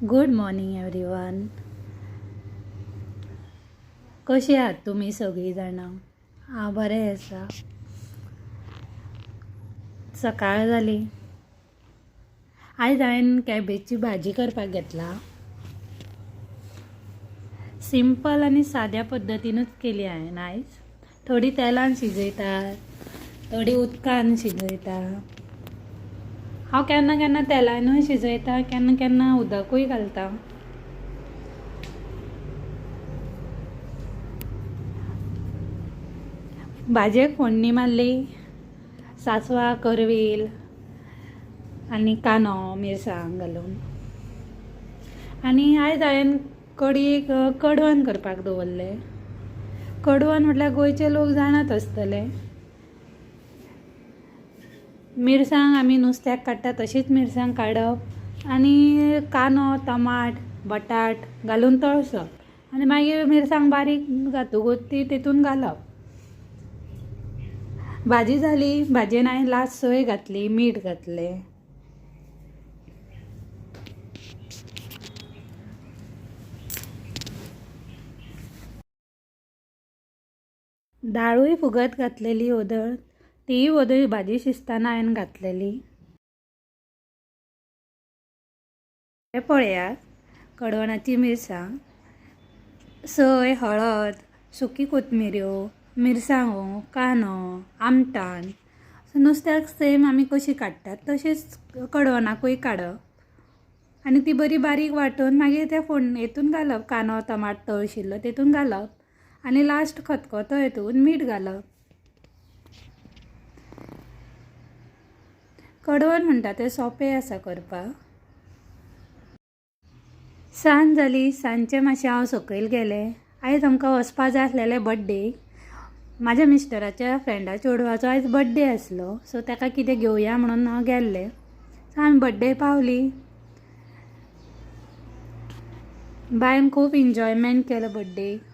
Good morning everyone. कशी आहात तुम्ही सगळी जाणां? हांव बरें आसा. सकाळ जाली. आयज हांवें कॅबेजची भाजी करपाक घेतला. सिंपल आनी साद्या पद्दतीनूच केली हांवें आयज. थोडी तेलान शिजयता, थोडी उदकान शिजयता. हांव केन्ना केन्ना तेलानूय शिजयता, केन्ना केन्ना उदकूय घालता. भाजयेक फोडणी मारली, सांसवां, करवील आनी कांदो मिरसांग घालून. आनी आयज हांवें कडयेक कडवण करपाक दवरलें. कडवण म्हटल्यार गोंयचे लोक जाणात आसतले. मिरसांग आमी नुस्त्याक काडटा तशीच मिरसांग काडप आनी कांदो, टमाट, बटाट घालून तळसप आनी मागीर मिरसांग बारीक जातकूच ती तितून घालप. भाजी जाली. भाजयेन हांवें लास्ट सोय घातली, मीठ घातलें. दाळूय फुगत घातलेली वदळ. तीय वदळ भाजी शिजतना हांवें घातलेली. हे पळयात, कडवणाची मिरसांग, सोय, हळद, सुकी कोथमिऱ्यो, मिरसांगो, कांदो, आमटाण. नुस्त्याक सेम आमी कशी काडटात तशीच कडवणाकूय काडप आनी ती बरी बारीक वांटून मागीर त्या हेतून घालप. कांदो, टमाट तळशिल्लो तेतून घालप आनी लास्ट खतखतो हेतून मीठ घालप. कडवण म्हणटा तें सोंपें आसा करपाक. सांज जाली. सांजचें मातशें हांव सकयल गेलें. आयज आमकां वचपा जाय आसलेलें बड्डेक. म्हाज्या मिस्टराच्या फ्रेंडा चेडवाचो आयज बड्डे आसलो, सो ताका कितें घेवया म्हणून हांव गेल्लें. सो आमी बड्डे पावलीं. बायन खूब एन्जॉयमेंट केलो बड्डेक.